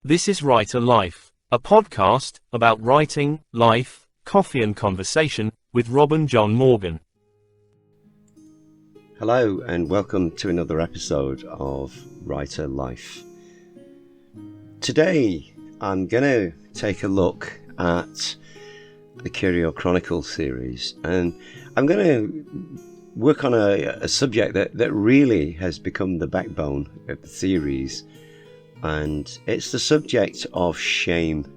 This is Writer Life, a podcast about writing, life, coffee and conversation with Rob and John Morgan. Hello and welcome to another episode of Writer Life. Today I'm going to take a look at the Curio Chronicles series, and I'm going to work on a subject that really has become the backbone of the series, and it's the subject of shame,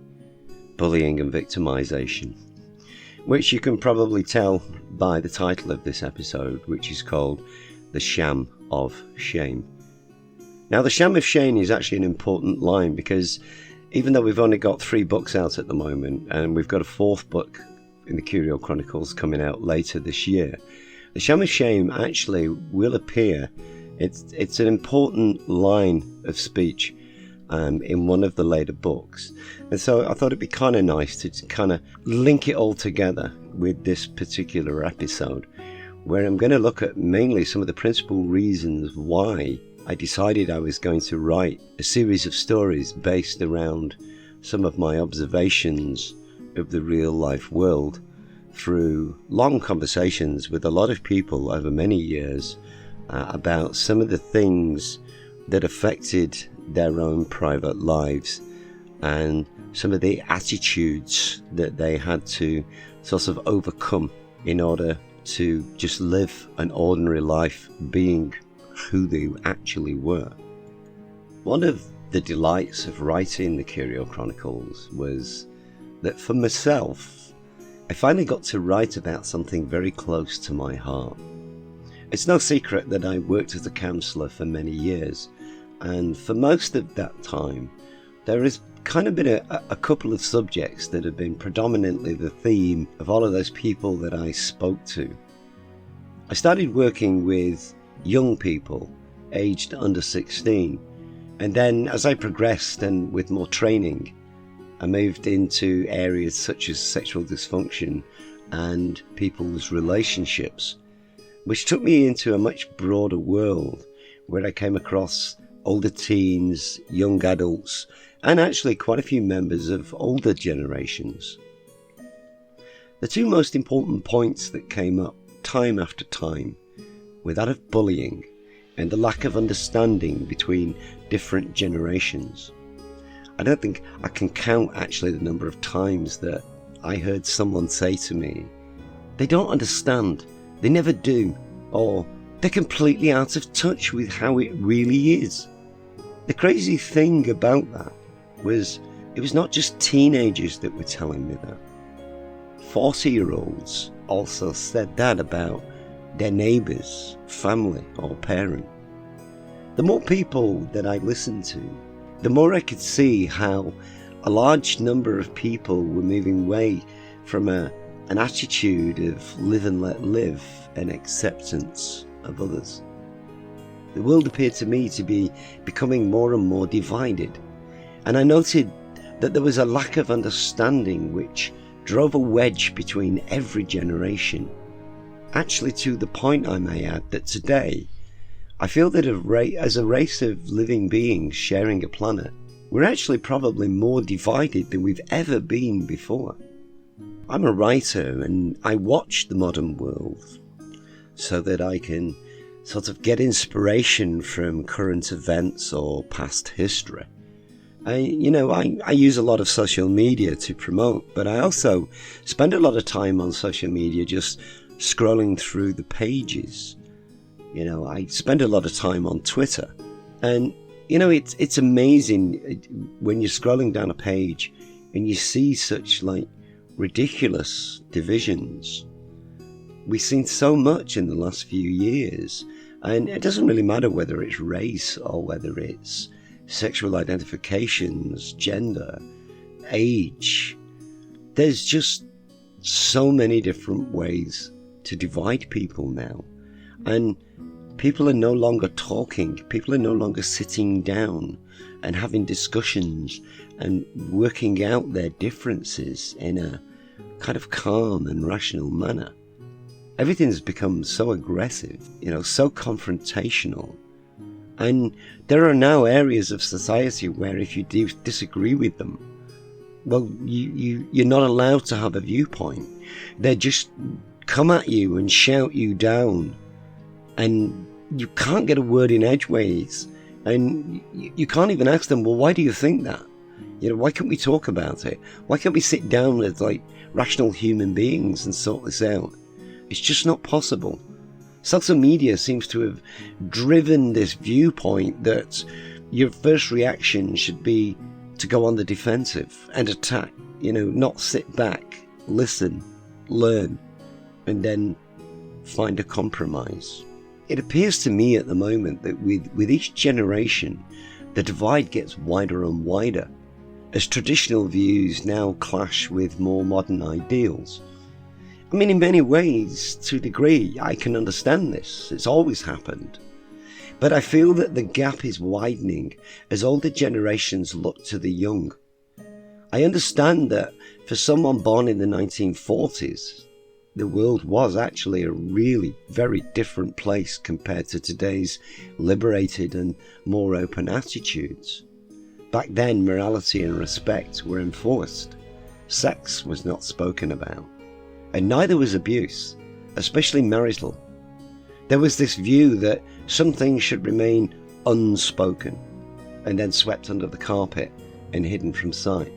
bullying and victimisation, which you can probably tell by the title of this episode, which is called The Sham of Shame. Now, the Sham of Shame is actually an important line because even though we've only got 3 books out at the moment, and we've got a 4th book in the Curio Chronicles coming out later this year, the Sham of Shame actually will appear. It's an important line of speech in one of the later books. And so I thought it'd be kind of nice to kind of link it all together with this particular episode, where I'm going to look at mainly some of the principal reasons why I decided I was going to write a series of stories based around some of my observations of the real life world through long conversations with a lot of people over many years about some of the things that affected their own private lives and some of the attitudes that they had to sort of overcome in order to just live an ordinary life being who they actually were. One of the delights of writing the Curio Chronicles was that for myself, I finally got to write about something very close to my heart. It's no secret that I worked as a counsellor for many years, and for most of that time there has kind of been a couple of subjects that have been predominantly the theme of all of those people that I spoke to. I started working with young people aged under 16, and then as I progressed and with more training, I moved into areas such as sexual dysfunction and people's relationships, which took me into a much broader world where I came across older teens, young adults, and actually quite a few members of older generations. The 2 most important points that came up time after time were that of bullying and the lack of understanding between different generations. I don't think I can count actually the number of times that I heard someone say to me, "They don't understand, they never do," or "They're completely out of touch with how it really is." The crazy thing about that was it was not just teenagers that were telling me that. 40-year-olds also said that about their neighbours, family or parent. The more people that I listened to, the more I could see how a large number of people were moving away from an attitude of live and let live and acceptance of others. The world appeared to me to be becoming more and more divided, and I noted that there was a lack of understanding which drove a wedge between every generation, actually to the point, I may add, that today I feel that as a race of living beings sharing a planet, we're actually probably more divided than we've ever been before. I'm a writer and I watch the modern world so that I can sort of get inspiration from current events or past history. I use a lot of social media to promote, but I also spend a lot of time on social media just scrolling through the pages. I spend a lot of time on Twitter, and it's amazing when you're scrolling down a page and you see such ridiculous divisions. We've seen so much in the last few years, and it doesn't really matter whether it's race or whether it's sexual identifications, gender, age. There's just so many different ways to divide people now, and people are no longer talking, people are no longer sitting down and having discussions and working out their differences in a kind of calm and rational manner. Everything's become so aggressive, so confrontational, And there are now areas of society where if you disagree with them, well, you're not allowed to have a viewpoint. They just come at you and shout you down, and you can't get a word in edgeways, and you can't even ask them, well, why do you think that? Why can't we talk about it? Why can't we sit down as like rational human beings and sort this out? It's just not possible. Social media seems to have driven this viewpoint that your first reaction should be to go on the defensive and attack, not sit back, listen, learn, and then find a compromise. It appears to me at the moment that with each generation, the divide gets wider and wider, as traditional views now clash with more modern ideals. I mean, in many ways, to a degree, I can understand this. It's always happened. But I feel that the gap is widening as older generations look to the young. I understand that for someone born in the 1940s, the world was actually a really very different place compared to today's liberated and more open attitudes. Back then, morality and respect were enforced. Sex was not spoken about. And neither was abuse, especially marital. There was this view that some things should remain unspoken and then swept under the carpet and hidden from sight.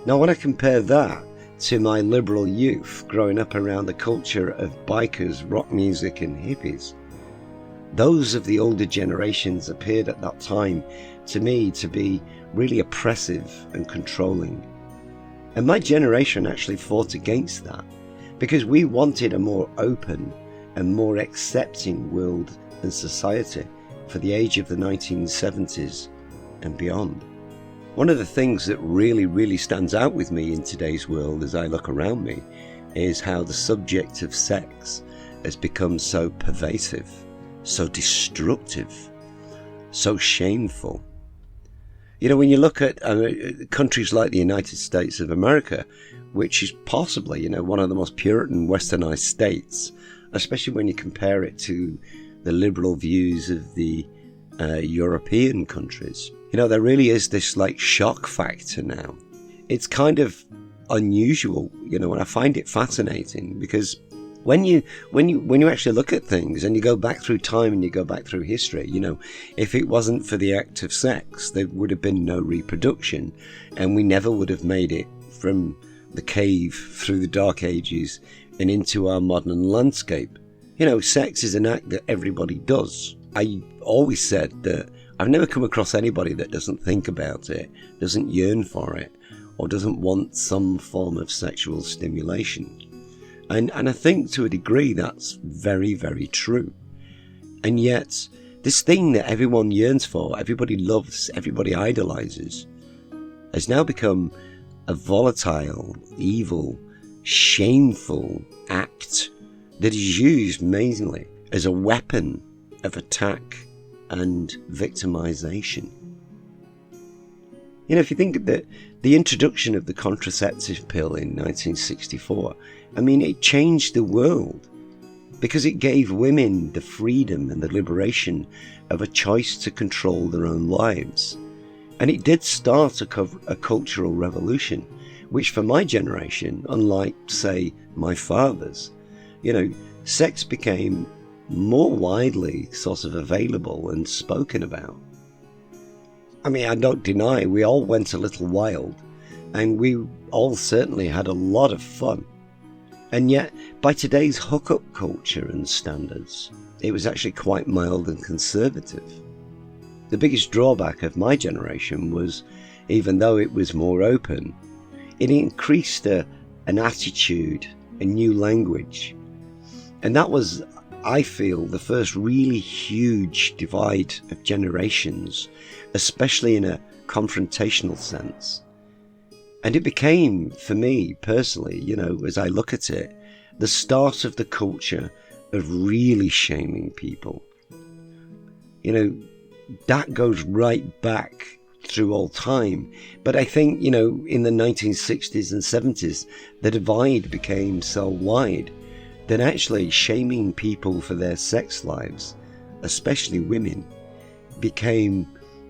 Now, when I compare that to my liberal youth growing up around the culture of bikers, rock music and hippies, those of the older generations appeared at that time to me to be really oppressive and controlling. And my generation actually fought against that because we wanted a more open and more accepting world and society for the age of the 1970s and beyond. One of the things that really stands out with me in today's world as I look around me is how the subject of sex has become so pervasive, so destructive, so shameful. When you look at countries like the United States of America, which is possibly, one of the most Puritan westernized states, especially when you compare it to the liberal views of the European countries, there really is this like shock factor now. It's kind of unusual, and I find it fascinating because when you actually look at things and you go back through time and you go back through history, if it wasn't for the act of sex, there would have been no reproduction, and we never would have made it from the cave through the dark ages and into our modern landscape. Sex is an act that everybody does. I always said that I've never come across anybody that doesn't think about it, doesn't yearn for it, or doesn't want some form of sexual stimulation. And I think to a degree that's very, very true. And yet, this thing that everyone yearns for, everybody loves, everybody idolizes, has now become a volatile, evil, shameful act that is used mainly as a weapon of attack and victimization. If you think that the introduction of the contraceptive pill in 1964, it changed the world because it gave women the freedom and the liberation of a choice to control their own lives. And it did start a cultural revolution, which for my generation, unlike, say, my father's, sex became more widely sort of available and spoken about. I don't deny we all went a little wild, and we all certainly had a lot of fun. And yet, by today's hookup culture and standards, it was actually quite mild and conservative. The biggest drawback of my generation was, even though it was more open, it increased an attitude, a new language. And that was, I feel, the first really huge divide of generations, especially in a confrontational sense. And it became, for me personally, as I look at it, the start of the culture of really shaming people. That goes right back through all time. But I think, in the 1960s and 70s, the divide became so wide that actually shaming people for their sex lives, especially women, became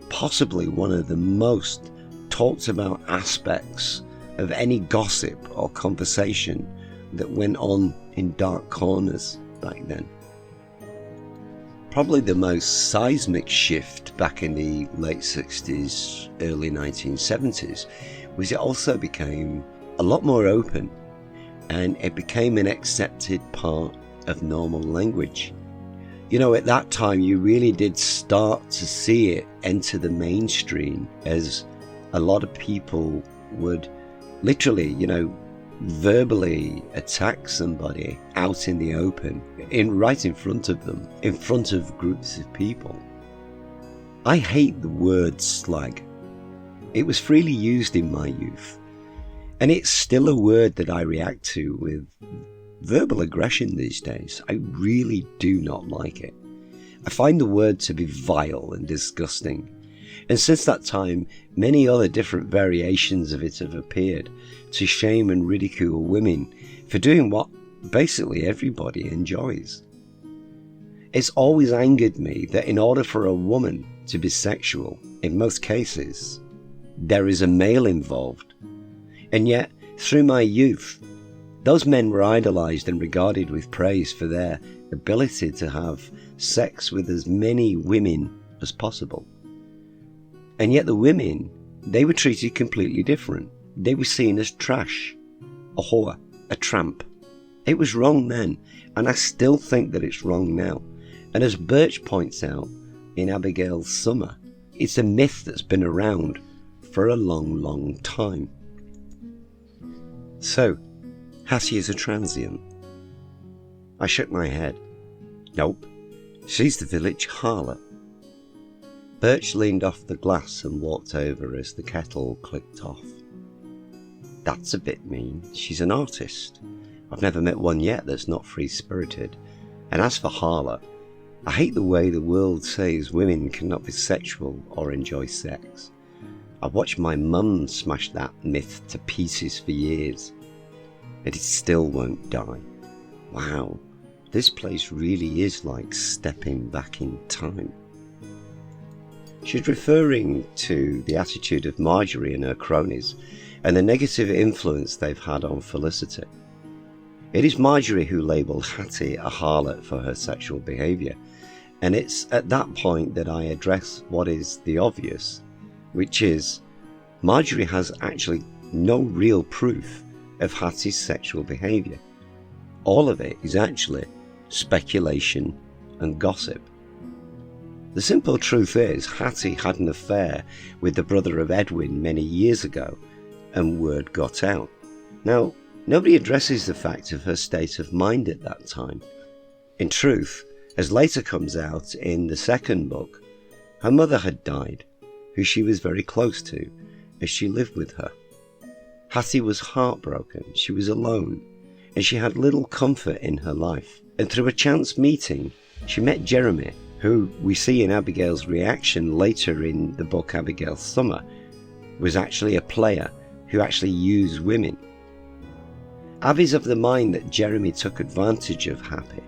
possibly one of the most talked about aspects of any gossip or conversation that went on in dark corners back then. Probably the most seismic shift back in the late 60s, early 1970s was it also became a lot more open, and it became an accepted part of normal language. You know, at that time you really did start to see it enter the mainstream, as a lot of people would literally, verbally attack somebody out in the open, right in front of them, in front of groups of people. I hate the word slag. It was freely used in my youth, and it's still a word that I react to with verbal aggression these days. I really do not like it. I find the word to be vile and disgusting, and since that time many other different variations of it have appeared to shame and ridicule women for doing what basically everybody enjoys. It's always angered me that in order for a woman to be sexual, in most cases, there is a male involved. And yet, through my youth, those men were idolized and regarded with praise for their ability to have sex with as many women as possible. And yet the women, they were treated completely different. They were seen as trash, a whore, a tramp. It was wrong then, and I still think that it's wrong now. And as Birch points out in Abigail's Summer, it's a myth that's been around for a long, long time. So, Hattie is a transient. I shook my head. Nope, she's the village harlot. Birch leaned off the glass and walked over as the kettle clicked off. That's a bit mean. She's an artist. I've never met one yet that's not free-spirited. And as for harlot, I hate the way the world says women cannot be sexual or enjoy sex. I've watched my mum smash that myth to pieces for years, and it still won't die. Wow, this place really is like stepping back in time. She's referring to the attitude of Marjorie and her cronies and the negative influence they've had on Felicity. It is Marjorie who labelled Hattie a harlot for her sexual behaviour, and it's at that point that I address what is the obvious, which is Marjorie has actually no real proof of Hattie's sexual behaviour. All of it is actually speculation and gossip. The simple truth is Hattie had an affair with the brother of Edwin many years ago, and word got out. Now, nobody addresses the fact of her state of mind at that time. In truth, as later comes out in the second book, her mother had died, who she was very close to, as she lived with her. Hattie was heartbroken, she was alone, and she had little comfort in her life. And through a chance meeting, she met Jeremy, who we see in Abigail's reaction later in the book Abigail's Summer, was actually a player who actually used women. Abby's of the mind that Jeremy took advantage of Happy,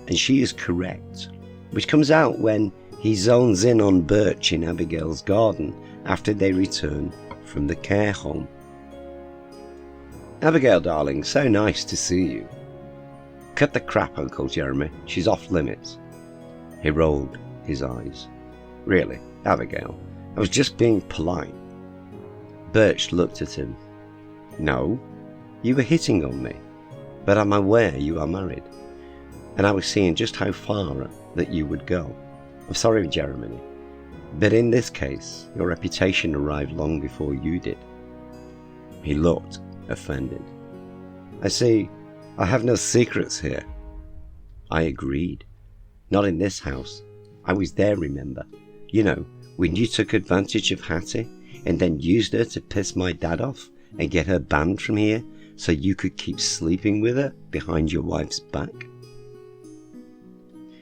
and she is correct, which comes out when he zones in on Birch in Abigail's garden after they return from the care home. Abigail, darling, so nice to see you. Cut the crap, Uncle Jeremy, she's off limits. He rolled his eyes. Really, Abigail, I was just being polite. Birch looked at him. No, you were hitting on me, but I'm aware you are married, and I was seeing just how far that you would go. I'm sorry, Jeremy, but in this case, your reputation arrived long before you did. He looked offended. I see, I have no secrets here. I agreed. Not in this house. I was there, remember? You know, when you took advantage of Hattie and then used her to piss my dad off and get her banned from here so you could keep sleeping with her behind your wife's back.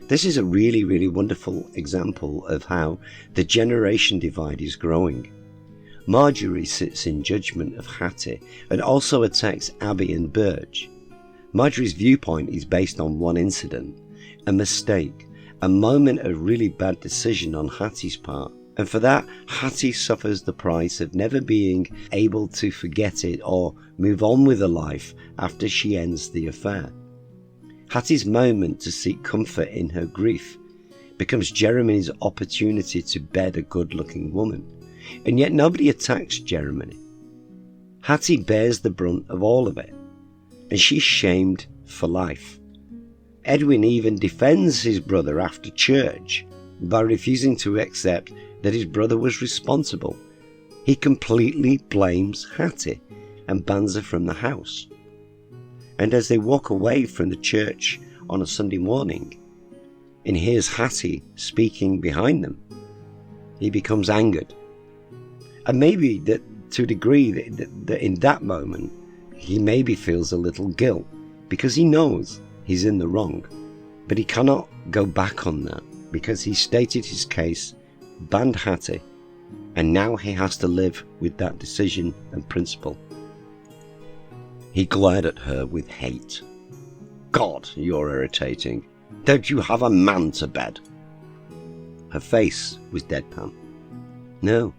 This is a really, really wonderful example of how the generation divide is growing. Marjorie sits in judgment of Hattie and also attacks Abby and Birch. Marjorie's viewpoint is based on one incident, a mistake, a moment of really bad decision on Hattie's part. And for that, Hattie suffers the price of never being able to forget it or move on with her life after she ends the affair. Hattie's moment to seek comfort in her grief becomes Jeremy's opportunity to bed a good-looking woman. And yet nobody attacks Jeremy. Hattie bears the brunt of all of it, and she's shamed for life. Edwin even defends his brother after church by refusing to accept that his brother was responsible. He completely blames Hattie and bans her from the house. And as they walk away from the church on a Sunday morning and hears Hattie speaking behind them, he becomes angered. And maybe that to a degree that in that moment he maybe feels a little guilt because he knows he's in the wrong, but he cannot go back on that because he stated his case, banned Hattie, and now he has to live with that decision and principle. He glared at her with hate. God, you're irritating. Don't you have a man to bed? Her face was deadpan. No,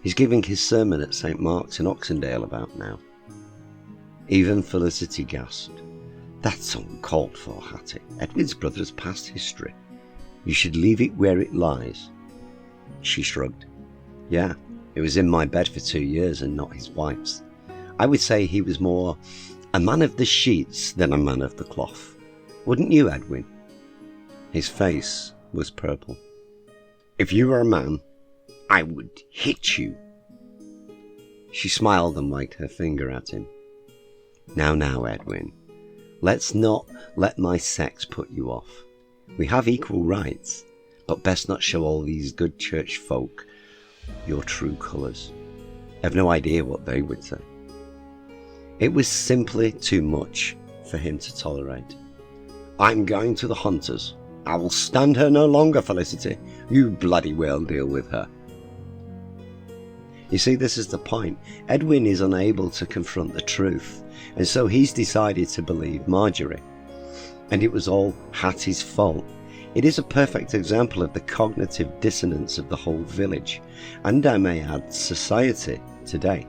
he's giving his sermon at St. Mark's in Oxendale about now. Even Felicity gasped. That's uncalled for, Hattie. Edwin's brother's past history. You should leave it where it lies. She shrugged. Yeah, it was in my bed for 2 years and not his wife's. I would say he was more a man of the sheets than a man of the cloth. Wouldn't you, Edwin? His face was purple. If you were a man, I would hit you. She smiled and wagged her finger at him. Now, Edwin, let's not let my sex put you off. We have equal rights, but best not show all these good church folk your true colours. I've no idea what they would say. It was simply too much for him to tolerate. I'm going to the Hunters. I will stand her no longer, Felicity. You bloody well deal with her. You see, this is the point. Edwin is unable to confront the truth, and so he's decided to believe Marjorie. And it was all Hattie's fault. It is a perfect example of the cognitive dissonance of the whole village, and I may add, society today.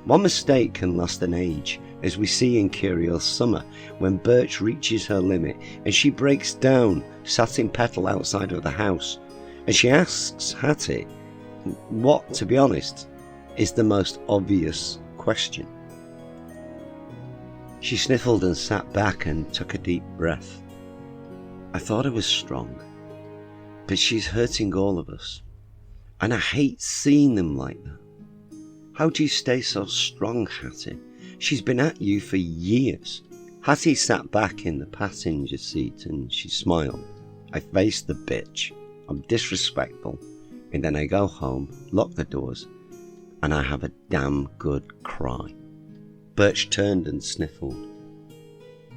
One mistake can last an age, as we see in Curio's Summer, when Birch reaches her limit and she breaks down, satin petal outside of the house, and she asks Hattie what, to be honest, is the most obvious question. She sniffled and sat back and took a deep breath. I thought I was strong, but she's hurting all of us, and I hate seeing them like that. How do you stay so strong, Hattie? She's been at you for years. Hattie sat back in the passenger seat and she smiled. I face the bitch. I'm disrespectful, and then I go home, lock the doors, and I have a damn good cry. Birch turned and sniffled.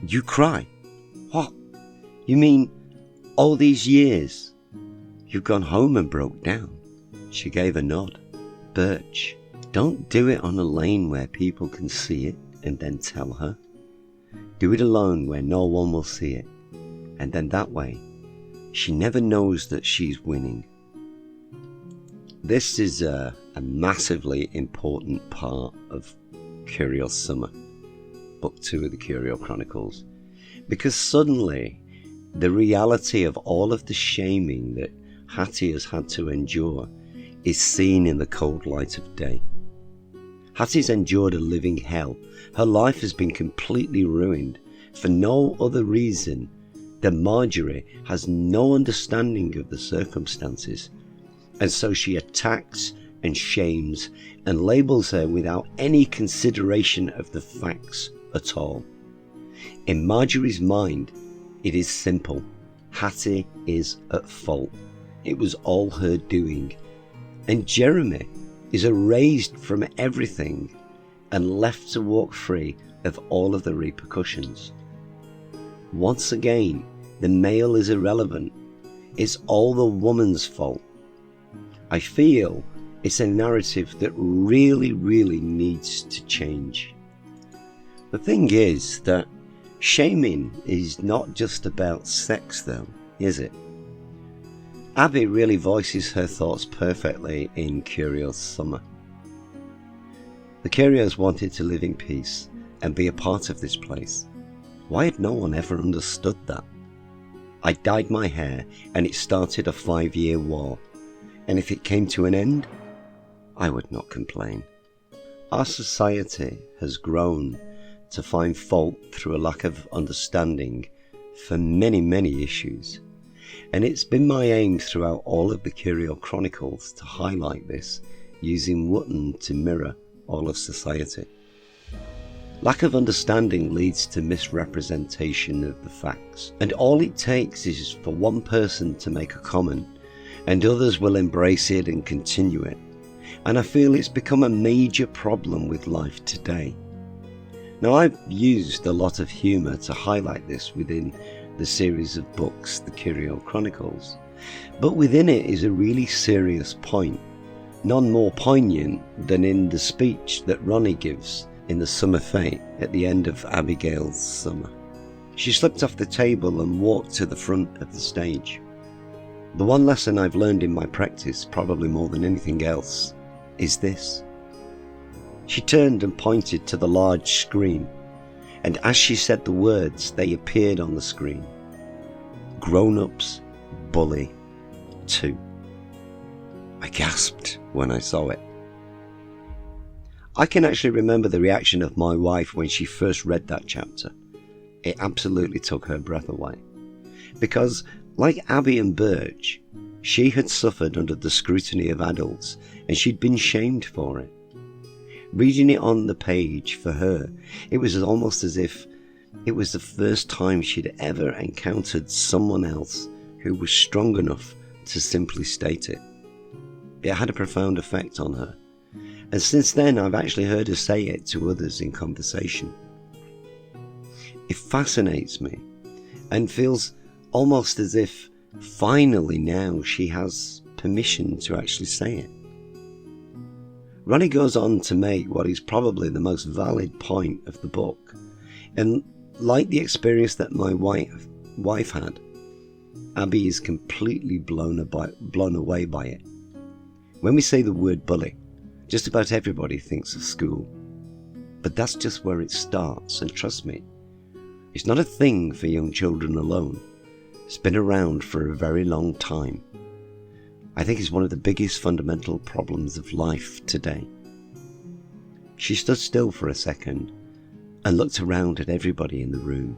You cry? What? You mean all these years? You've gone home and broke down? She gave a nod. Birch, don't do it on a lane where people can see it and then tell her. Do it alone where no one will see it, and then that way she never knows that she's winning. This is a massively important part of Curio Summer, Book 2 of the Curio Chronicles, because suddenly the reality of all of the shaming that Hattie has had to endure is seen in the cold light of day. Hattie's endured a living hell. Her life has been completely ruined for no other reason than Marjorie has no understanding of the circumstances, and so she attacks and shames and labels her without any consideration of the facts at all. In Marjorie's mind, it is simple. Hattie is at fault. It was all her doing. And Jeremy is erased from everything and left to walk free of all of the repercussions. Once again, the male is irrelevant. It's all the woman's fault. I feel it's a narrative that really needs to change. The thing is that shaming is not just about sex though, is it? Abby really voices her thoughts perfectly in Curio's Summer. The Curios wanted to live in peace and be a part of this place. Why had no one ever understood that? I dyed my hair and it started a 5-year war, and if it came to an end, I would not complain. Our society has grown to find fault through a lack of understanding for many, many issues. And it's been my aim throughout all of the Curio Chronicles to highlight this, using Wotton to mirror all of society. Lack of understanding leads to misrepresentation of the facts, and all it takes is for one person to make a comment, and others will embrace it and continue it. And I feel it's become a major problem with life today. Now, I've used a lot of humour to highlight this within the series of books, the Curio Chronicles, but within it is a really serious point, none more poignant than in the speech that Ronnie gives in the Summer Fete at the end of Abigail's summer. She slipped off the table and walked to the front of the stage. The one lesson I've learned in my practice, probably more than anything else, is this. She turned and pointed to the large screen, and as she said the words, they appeared on the screen. Grown-ups bully 2. I gasped when I saw it. I can actually remember the reaction of my wife when she first read that chapter. It absolutely took her breath away. Because, like Abby and Birch, she had suffered under the scrutiny of adults and she'd been shamed for it. Reading it on the page for her, it was almost as if it was the first time she'd ever encountered someone else who was strong enough to simply state it. It had a profound effect on her, and since then I've actually heard her say it to others in conversation. It fascinates me and feels almost as if finally now she has permission to actually say it. Ronnie goes on to make what is probably the most valid point of the book, and like the experience that my wife had, Abby is completely blown away by it. When we say the word bully, just about everybody thinks of school, but that's just where it starts, and trust me, it's not a thing for young children alone. It's been around for a very long time. I think it's one of the biggest fundamental problems of life today. She stood still for a second and looked around at everybody in the room.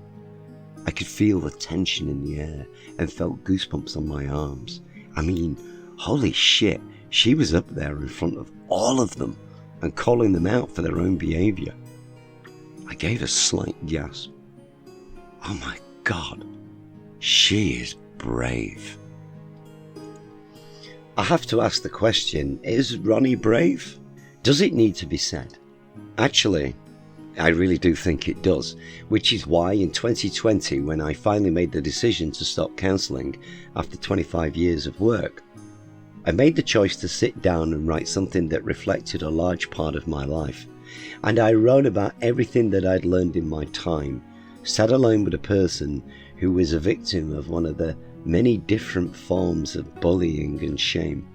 I could feel the tension in the air and felt goosebumps on my arms. I mean, holy shit, she was up there in front of all of them and calling them out for their own behaviour. I gave a slight gasp. Oh my God, she is brave. I have to ask the question, is Ronnie brave? Does it need to be said? Actually, I really do think it does, which is why in 2020, when I finally made the decision to stop counselling after 25 years of work, I made the choice to sit down and write something that reflected a large part of my life. And I wrote about everything that I'd learned in my time, sat alone with a person who was a victim of one of the many different forms of bullying and shame.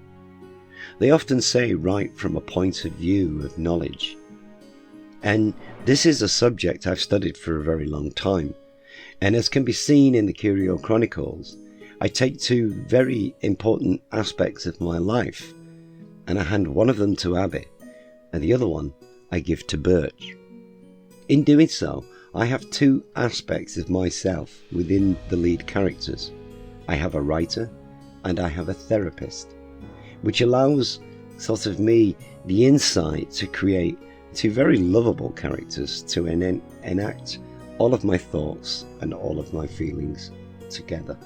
They often say write from a point of view of knowledge. And this is a subject I've studied for a very long time. And as can be seen in the Curio Chronicles, I take two very important aspects of my life, and I hand one of them to Abby, and the other one I give to Birch. In doing so, I have two aspects of myself within the lead characters. I have a writer and I have a therapist, which allows sort of me the insight to create two very lovable characters to enact all of my thoughts and all of my feelings together.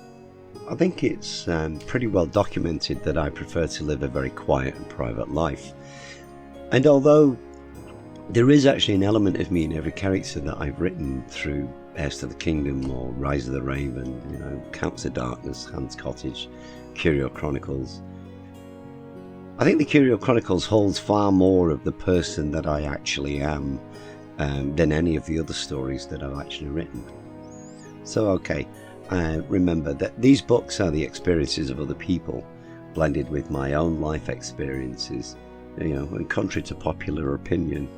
I think it's pretty well documented that I prefer to live a very quiet and private life. And although there is actually an element of me in every character that I've written through Heirs to the Kingdom or Rise of the Raven, Counts of Darkness, Hans Cottage, Curio Chronicles, I think the Curio Chronicles holds far more of the person that I actually am than any of the other stories that I've actually written. So okay, remember that these books are the experiences of other people, blended with my own life experiences, and contrary to popular opinion.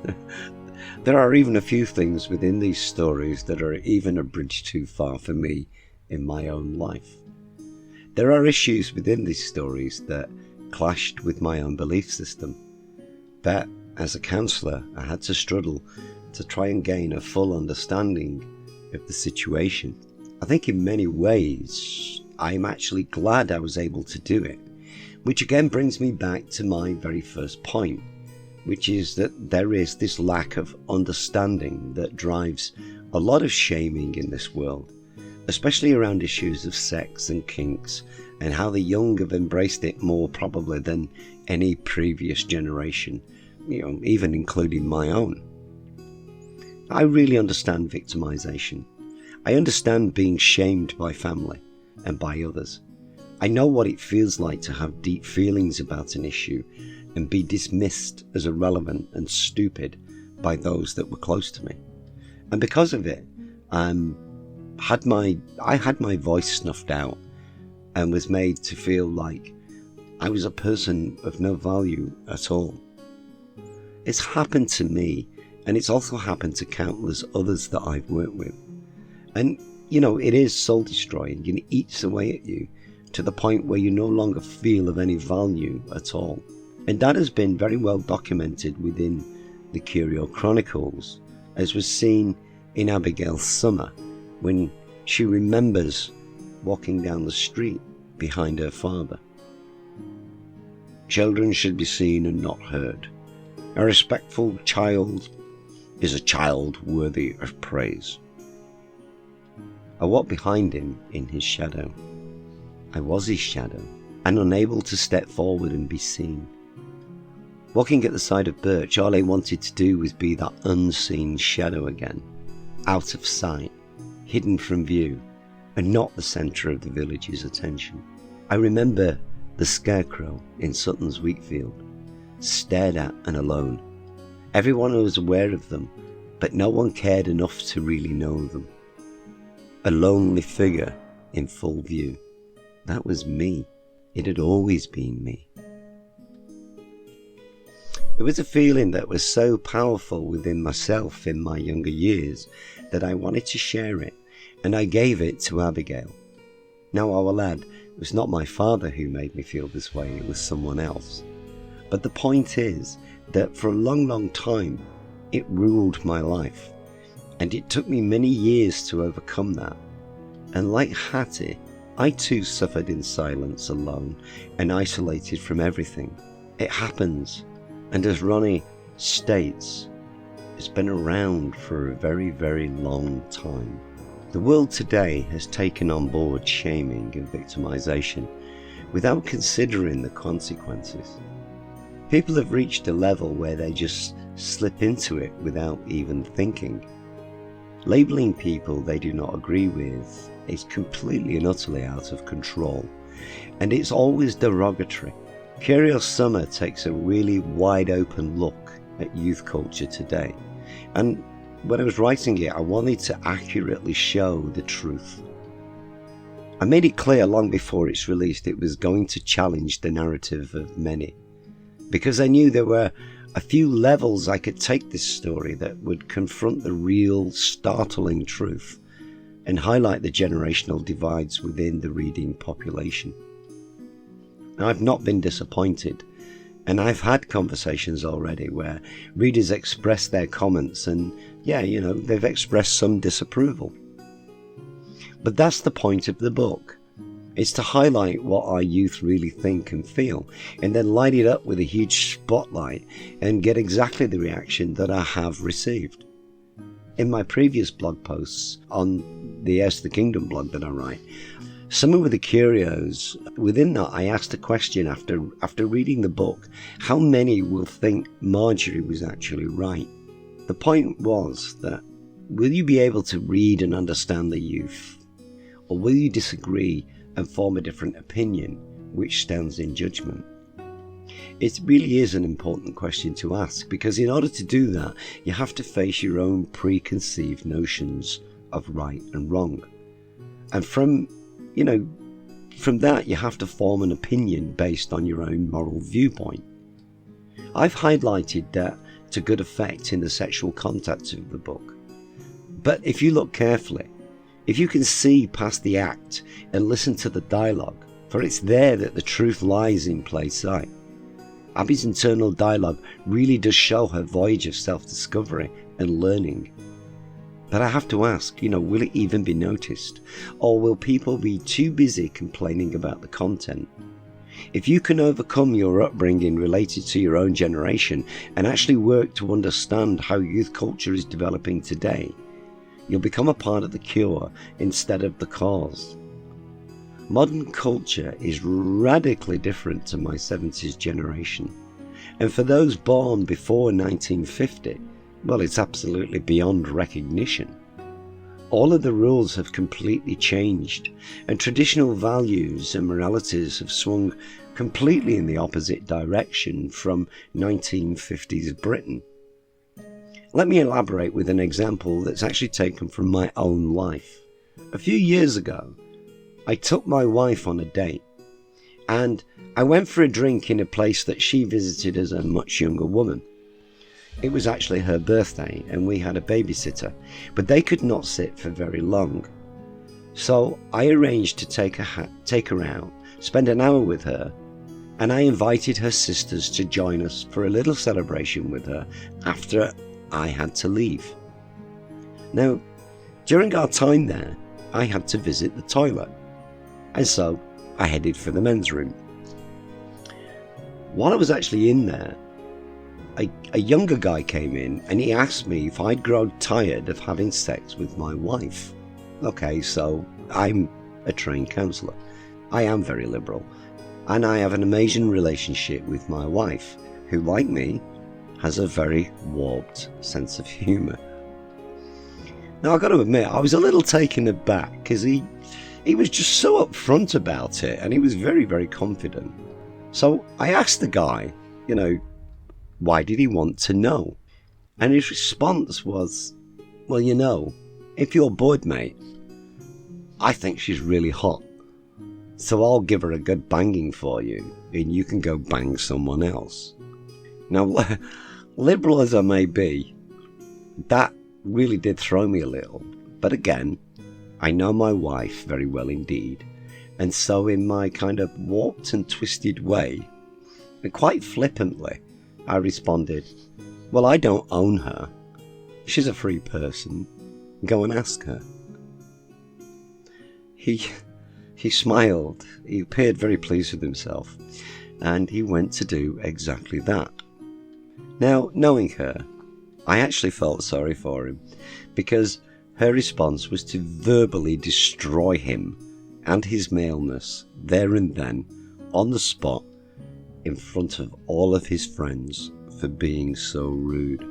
There are even a few things within these stories that are even a bridge too far for me in my own life. There are issues within these stories that clashed with my own belief system, but as a counsellor I had to struggle to try and gain a full understanding of the situation. I think in many ways I'm actually glad I was able to do it, which again brings me back to my very first point, which is that there is this lack of understanding that drives a lot of shaming in this world, especially around issues of sex and kinks, and how the young have embraced it more probably than any previous generation, even including my own. I really understand victimisation. I understand being shamed by family and by others. I know what it feels like to have deep feelings about an issue and be dismissed as irrelevant and stupid by those that were close to me. And because of it, I had my voice snuffed out and was made to feel like I was a person of no value at all. It's happened to me, and it's also happened to countless others that I've worked with. And, it is soul-destroying, and it eats away at you to the point where you no longer feel of any value at all. And that has been very well documented within the Curio Chronicles, as was seen in Abigail's summer, when she remembers walking down the street behind her father. Children should be seen and not heard. A respectful child is a child worthy of praise. I walked behind him in his shadow. I was his shadow, and unable to step forward and be seen. Walking at the side of Birch, all I wanted to do was be that unseen shadow again, out of sight, hidden from view, and not the centre of the village's attention. I remember the scarecrow in Sutton's wheatfield, stared at and alone. Everyone was aware of them, but no one cared enough to really know them. A lonely figure in full view. That was me. It had always been me. It was a feeling that was so powerful within myself in my younger years that I wanted to share it, and I gave it to Abigail. Now I will add, it was not my father who made me feel this way, it was someone else. But the point is that for a long, long time, it ruled my life, and it took me many years to overcome that. And like Hattie, I too suffered in silence, alone, and isolated from everything. It happens, and as Ronnie states, it's been around for a very, very long time. The world today has taken on board shaming and victimisation without considering the consequences. People have reached a level where they just slip into it without even thinking. Labelling people they do not agree with is completely and utterly out of control, and it's always derogatory. Curio Summer takes a really wide open look at youth culture today, and when I was writing it, I wanted to accurately show the truth. I made it clear long before it's released it was going to challenge the narrative of many, because I knew there were a few levels I could take this story that would confront the real, startling truth and highlight the generational divides within the reading population. Now, I've not been disappointed, and I've had conversations already where readers express their comments and, they've expressed some disapproval. But that's the point of the book. It's to highlight what our youth really think and feel, and then light it up with a huge spotlight and get exactly the reaction that I have received. In my previous blog posts on the Heirs to the Kingdom blog that I write, Summer with the Curios, within that I asked a question after reading the book, how many will think Marjorie was actually right? The point was that, will you be able to read and understand the youth? Or will you disagree and form a different opinion, which stands in judgment? It really is an important question to ask, because in order to do that, you have to face your own preconceived notions of right and wrong. And from that, you have to form an opinion based on your own moral viewpoint. I've highlighted that to good effect in the sexual content of the book. But if you look carefully, if you can see past the act and listen to the dialogue, for it's there that the truth lies in plain sight. Abby's internal dialogue really does show her voyage of self-discovery and learning. But I have to ask, will it even be noticed? Or will people be too busy complaining about the content? If you can overcome your upbringing related to your own generation and actually work to understand how youth culture is developing today, you'll become a part of the cure instead of the cause. Modern culture is radically different to my 70s generation. And for those born before 1950, well, it's absolutely beyond recognition. All of the rules have completely changed, and traditional values and moralities have swung completely in the opposite direction from 1950s Britain. Let me elaborate with an example that's actually taken from my own life. A few years ago, I took my wife on a date, and I went for a drink in a place that she visited as a much younger woman. It was actually her birthday, and we had a babysitter, but they could not sit for very long. So I arranged to take her out, spend an hour with her, and I invited her sisters to join us for a little celebration with her after I had to leave. Now, during our time there, I had to visit the toilet, and so I headed for the men's room. While I was actually in there, a younger guy came in and he asked me if I'd grown tired of having sex with my wife. Okay, so I'm a trained counsellor. I am very liberal, and I have an amazing relationship with my wife, who, like me, has a very warped sense of humour. Now, I've got to admit, I was a little taken aback because he was just so upfront about it, and he was very, very confident. So I asked the guy, why did he want to know? And his response was, well, if you're bored, mate, I think she's really hot. So I'll give her a good banging for you, and you can go bang someone else. Now, liberal as I may be, that really did throw me a little. But again, I know my wife very well indeed, and so in my kind of warped and twisted way, and quite flippantly, I responded, well, I don't own her. She's a free person. Go and ask her. He smiled. He appeared very pleased with himself, and he went to do exactly that. Now, knowing her, I actually felt sorry for him, because her response was to verbally destroy him and his maleness there and then, on the spot, in front of all of his friends, for being so rude.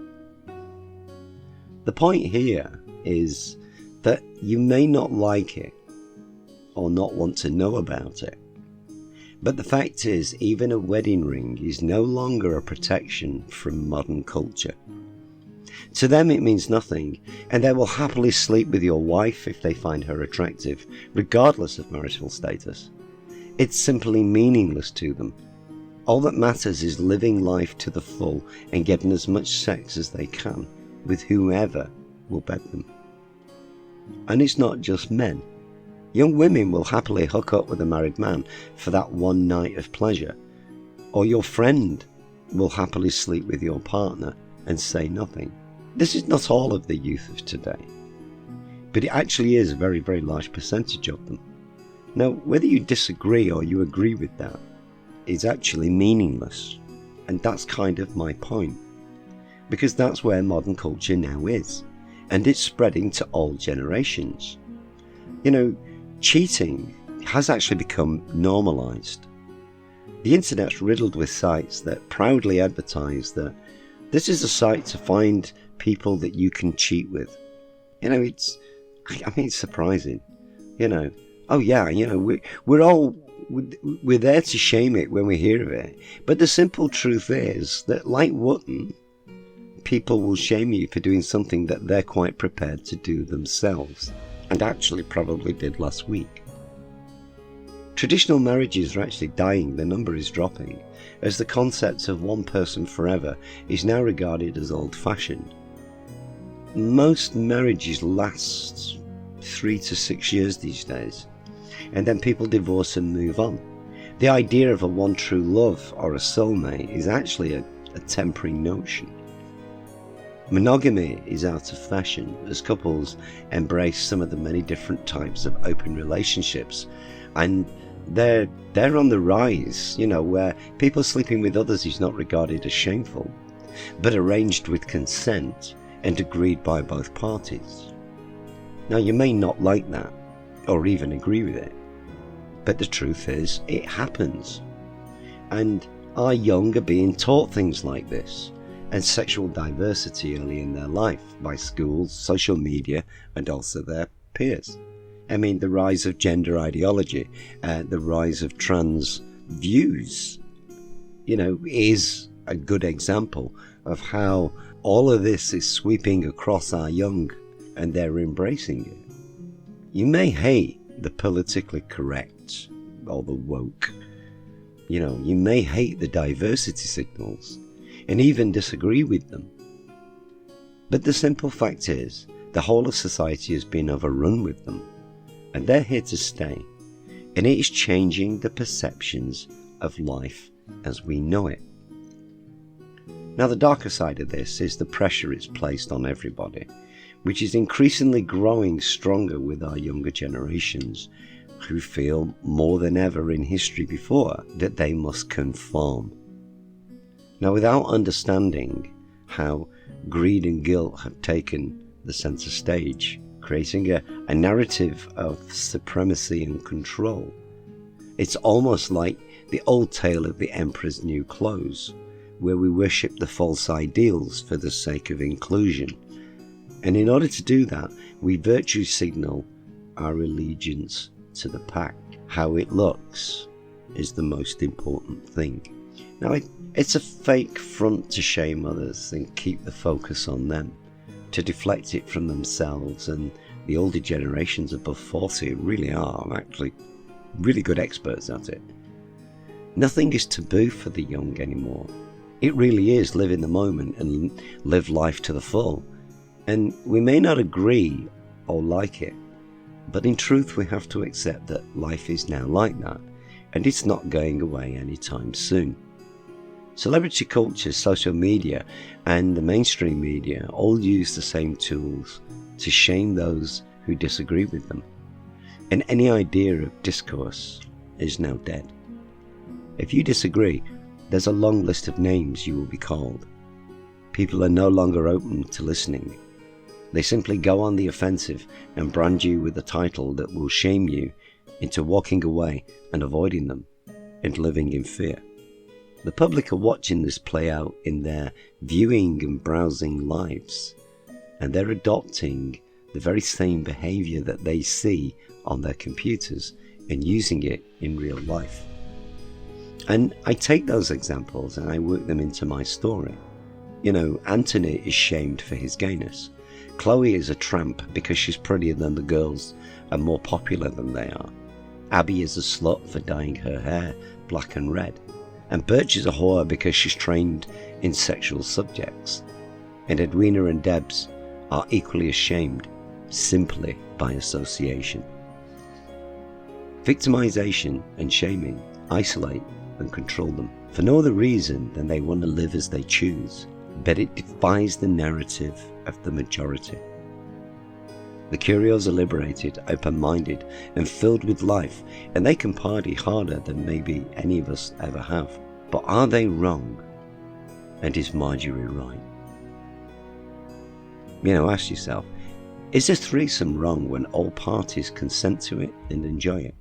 The point here is that you may not like it or not want to know about it, but the fact is, even a wedding ring is no longer a protection from modern culture. To them it means nothing, and they will happily sleep with your wife if they find her attractive, regardless of marital status. It's simply meaningless to them. All that matters is living life to the full and getting as much sex as they can with whoever will bed them. And it's not just men. Young women will happily hook up with a married man for that one night of pleasure, or your friend will happily sleep with your partner and say nothing. This is not all of the youth of today, but it actually is a very, very large percentage of them. Now, whether you disagree or you agree with that is actually meaningless, and that's kind of my point, because that's where modern culture now is, and it's spreading to all generations. Cheating has actually become normalised. The internet's riddled with sites that proudly advertise that this is a site to find people that you can cheat with. It's surprising. Oh yeah, we're there to shame it when we hear of it. But the simple truth is that, like Wotton, people will shame you for doing something that they're quite prepared to do themselves. and actually probably did last week. Traditional marriages are actually dying, the number is dropping, as the concept of one person forever is now regarded as old-fashioned. Most marriages last 3 to 6 years these days, and then people divorce and move on. The idea of a one true love or a soulmate is actually a temporary notion. Monogamy is out of fashion as couples embrace some of the many different types of open relationships, and they're on the rise, where people sleeping with others is not regarded as shameful, but arranged with consent and agreed by both parties. Now, you may not like that or even agree with it, but the truth is it happens. And our young are being taught things like this and sexual diversity early in their life by schools, social media, and also their peers. I mean, the rise of gender ideology, the rise of trans views, is a good example of how all of this is sweeping across our young and they're embracing it. You may hate the politically correct or the woke. You may hate the diversity signals and even disagree with them. But the simple fact is, the whole of society has been overrun with them, and they're here to stay, and it is changing the perceptions of life as we know it. Now, the darker side of this is the pressure it's placed on everybody, which is increasingly growing stronger with our younger generations, who feel more than ever in history before that they must conform. Now, without understanding how greed and guilt have taken the center stage, creating a narrative of supremacy and control, it's almost like the old tale of the emperor's new clothes, where we worship the false ideals for the sake of inclusion. And in order to do that, we virtue signal our allegiance to the pack. How it looks is the most important thing. Now, it's a fake front to shame others and keep the focus on them, to deflect it from themselves, and the older generations above 40 really are actually really good experts at it. Nothing is taboo for the young anymore. It really is live in the moment and live life to the full. And we may not agree or like it, but in truth we have to accept that life is now like that, and it's not going away anytime soon. Celebrity culture, social media, and the mainstream media all use the same tools to shame those who disagree with them. And any idea of discourse is now dead. If you disagree, there's a long list of names you will be called. People are no longer open to listening. They simply go on the offensive and brand you with a title that will shame you into walking away and avoiding them and living in fear. The public are watching this play out in their viewing and browsing lives, and they're adopting the very same behaviour that they see on their computers and using it in real life. And I take those examples and I work them into my story. Anthony is shamed for his gayness. Chloe is a tramp because she's prettier than the girls and more popular than they are. Abby is a slut for dyeing her hair black and red. And Birch is a whore because she's trained in sexual subjects. And Edwina and Debs are equally ashamed simply by association. Victimisation and shaming isolate and control them for no other reason than they want to live as they choose, but it defies the narrative of the majority. The Curios are liberated, open-minded, and filled with life, and they can party harder than maybe any of us ever have. But are they wrong? And is Marjorie right? Ask yourself, is a threesome wrong when all parties consent to it and enjoy it?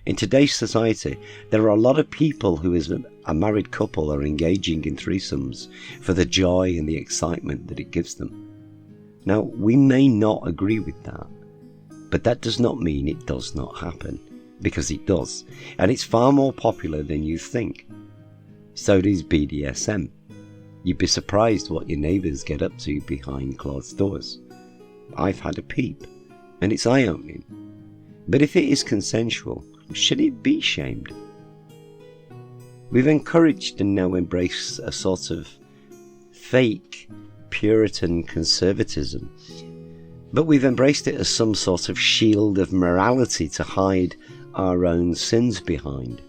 In today's society, there are a lot of people who, as a married couple, are engaging in threesomes for the joy and the excitement that it gives them. Now, we may not agree with that, but that does not mean it does not happen, because it does, and it's far more popular than you think. So does BDSM. You'd be surprised what your neighbours get up to behind closed doors. I've had a peep, and it's eye-opening. But if it is consensual, should it be shamed? We've encouraged and now embraced a sort of fake Puritan conservatism, but we've embraced it as some sort of shield of morality to hide our own sins behind,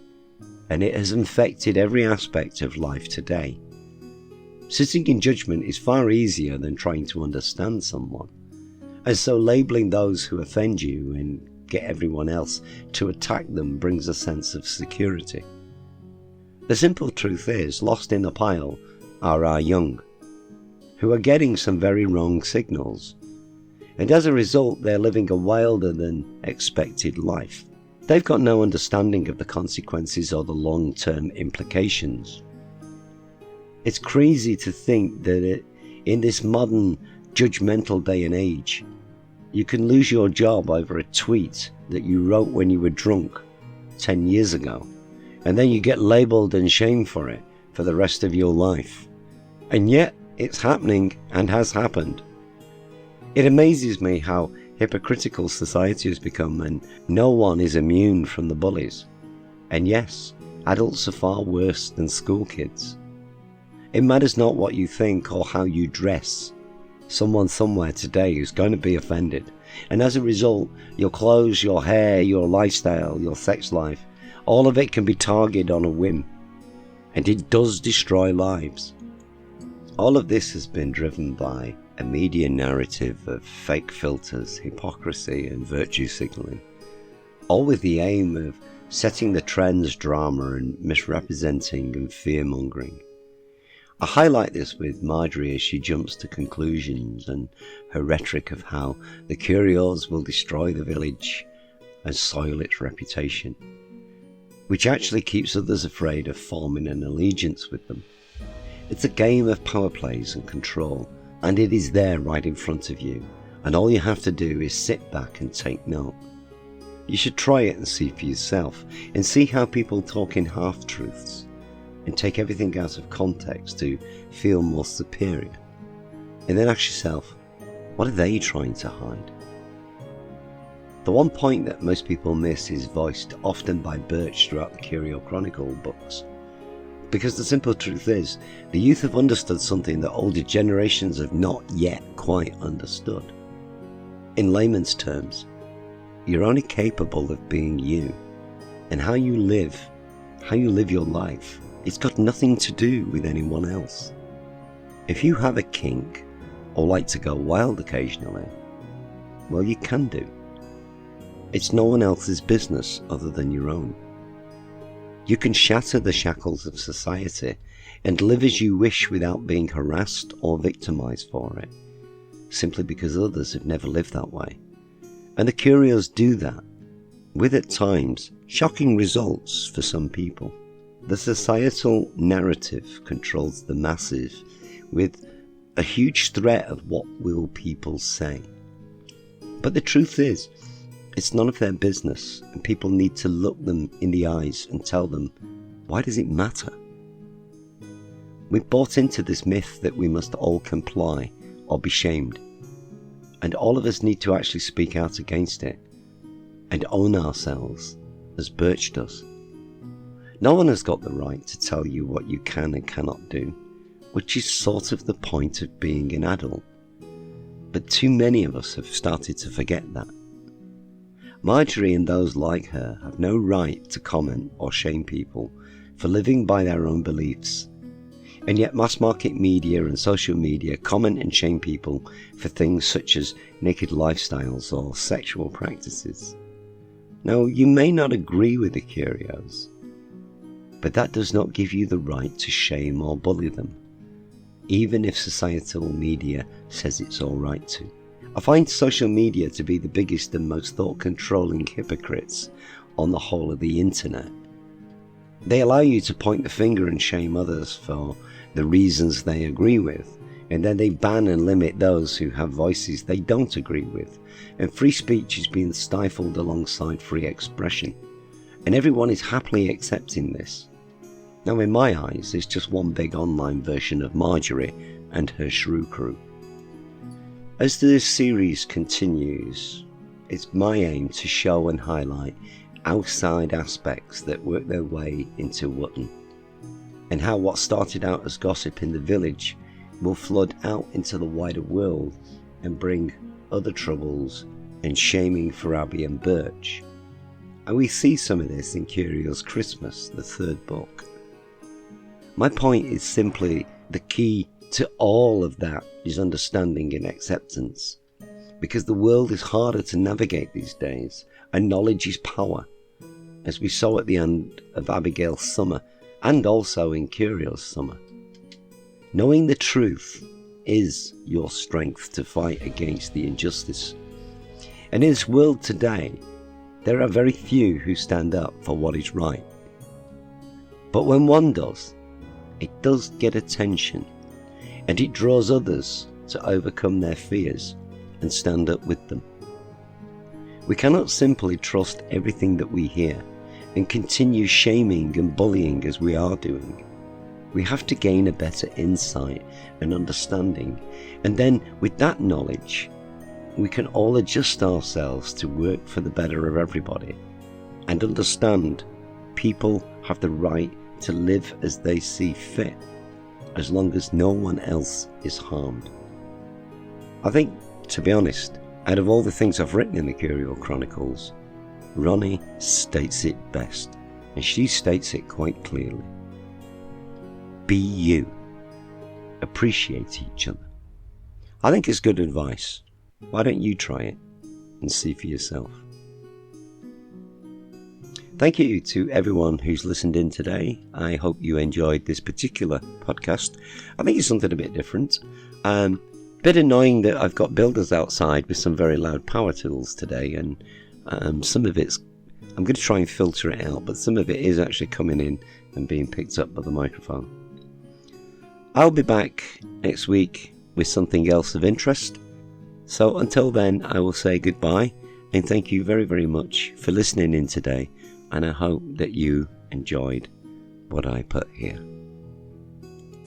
and it has infected every aspect of life today. Sitting in judgment is far easier than trying to understand someone, and so labelling those who offend you and get everyone else to attack them brings a sense of security. The simple truth is, lost in a pile are our young, who are getting some very wrong signals, and as a result they're living a wilder than expected life. They've got no understanding of the consequences or the long-term implications. It's crazy to think that in this modern judgmental day and age, you can lose your job over a tweet that you wrote when you were drunk 10 years ago, and then you get labelled and shamed for it for the rest of your life. And yet, it's happening and has happened. It amazes me how hypocritical society has become, and no one is immune from the bullies. And yes, adults are far worse than school kids. It matters not what you think or how you dress. Someone somewhere today is going to be offended, and as a result, your clothes, your hair, your lifestyle, your sex life, all of it can be targeted on a whim, and it does destroy lives. All of this has been driven by a media narrative of fake filters, hypocrisy and virtue signalling, all with the aim of setting the trends, drama and misrepresenting and fear-mongering. I highlight this with Marjorie as she jumps to conclusions and her rhetoric of how the Curios will destroy the village and soil its reputation, which actually keeps others afraid of forming an allegiance with them. It's a game of power plays and control, and it is there right in front of you, and all you have to do is sit back and take note. You should try it and see for yourself, and see how people talk in half-truths, and take everything out of context to feel more superior. And then ask yourself, what are they trying to hide? The one point that most people miss is voiced often by Birch throughout the Curio Chronicles books. Because the simple truth is, the youth have understood something that older generations have not yet quite understood. In layman's terms, you're only capable of being you, and how you live your life, it's got nothing to do with anyone else. If you have a kink, or like to go wild occasionally, well, you can do. It's no one else's business other than your own. You can shatter the shackles of society and live as you wish without being harassed or victimized for it, simply because others have never lived that way. And the Curios do that, with at times shocking results for some people. The societal narrative controls the masses with a huge threat of what will people say. But the truth is, it's none of their business, and people need to look them in the eyes and tell them, why does it matter? We've bought into this myth that we must all comply or be shamed, and all of us need to actually speak out against it and own ourselves, as Birch does. No one has got the right to tell you what you can and cannot do, which is sort of the point of being an adult. But too many of us have started to forget that. Marjorie and those like her have no right to comment or shame people for living by their own beliefs, and yet mass market media and social media comment and shame people for things such as naked lifestyles or sexual practices. Now, you may not agree with the Curios, but that does not give you the right to shame or bully them, even if societal media says it's all right to. I find social media to be the biggest and most thought-controlling hypocrites on the whole of the internet. They allow you to point the finger and shame others for the reasons they agree with, and then they ban and limit those who have voices they don't agree with, and free speech is being stifled alongside free expression, and everyone is happily accepting this. Now, in my eyes, it's just one big online version of Marjorie and her shrew crew. As the series continues, it's my aim to show and highlight outside aspects that work their way into Wotton, and how what started out as gossip in the village will flood out into the wider world and bring other troubles and shaming for Abby and Birch. And we see some of this in Curio's Christmas, the third book. My point is simply the key to all of that is understanding and acceptance, because the world is harder to navigate these days, and knowledge is power, as we saw at the end of Abigail's summer and also in Curio's summer. Knowing the truth is your strength to fight against the injustice. And in this world today, there are very few who stand up for what is right. But when one does, it does get attention, and it draws others to overcome their fears and stand up with them. We cannot simply trust everything that we hear and continue shaming and bullying as we are doing. We have to gain a better insight and understanding, and then with that knowledge, we can all adjust ourselves to work for the better of everybody and understand people have the right to live as they see fit, as long as no one else is harmed. I think, to be honest, out of all the things I've written in the Curio Chronicles, Ronnie states it best, and she states it quite clearly. Be you. Appreciate each other. I think it's good advice. Why don't you try it and see for yourself? Thank you to everyone who's listened in today. I hope you enjoyed this particular podcast. I think it's something a bit different. Bit annoying that I've got builders outside with some very loud power tools today, and some of it's, I'm going to try and filter it out, but some of it is actually coming in and being picked up by the microphone. I'll be back next week with something else of interest. So until then, I will say goodbye and thank you very, very much for listening in today, and I hope that you enjoyed what I put here.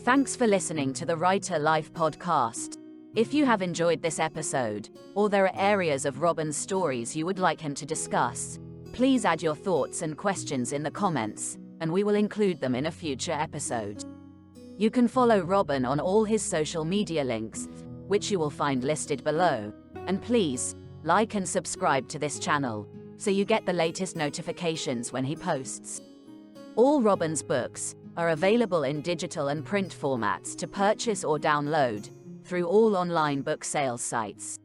Thanks for listening to the Writer Life podcast. If you have enjoyed this episode, or there are areas of Robin's stories you would like him to discuss, please add your thoughts and questions in the comments, and we will include them in a future episode. You can follow Robin on all his social media links, which you will find listed below, and please, like and subscribe to this channel, so you get the latest notifications when he posts. All Robin's books are available in digital and print formats to purchase or download through all online book sales sites.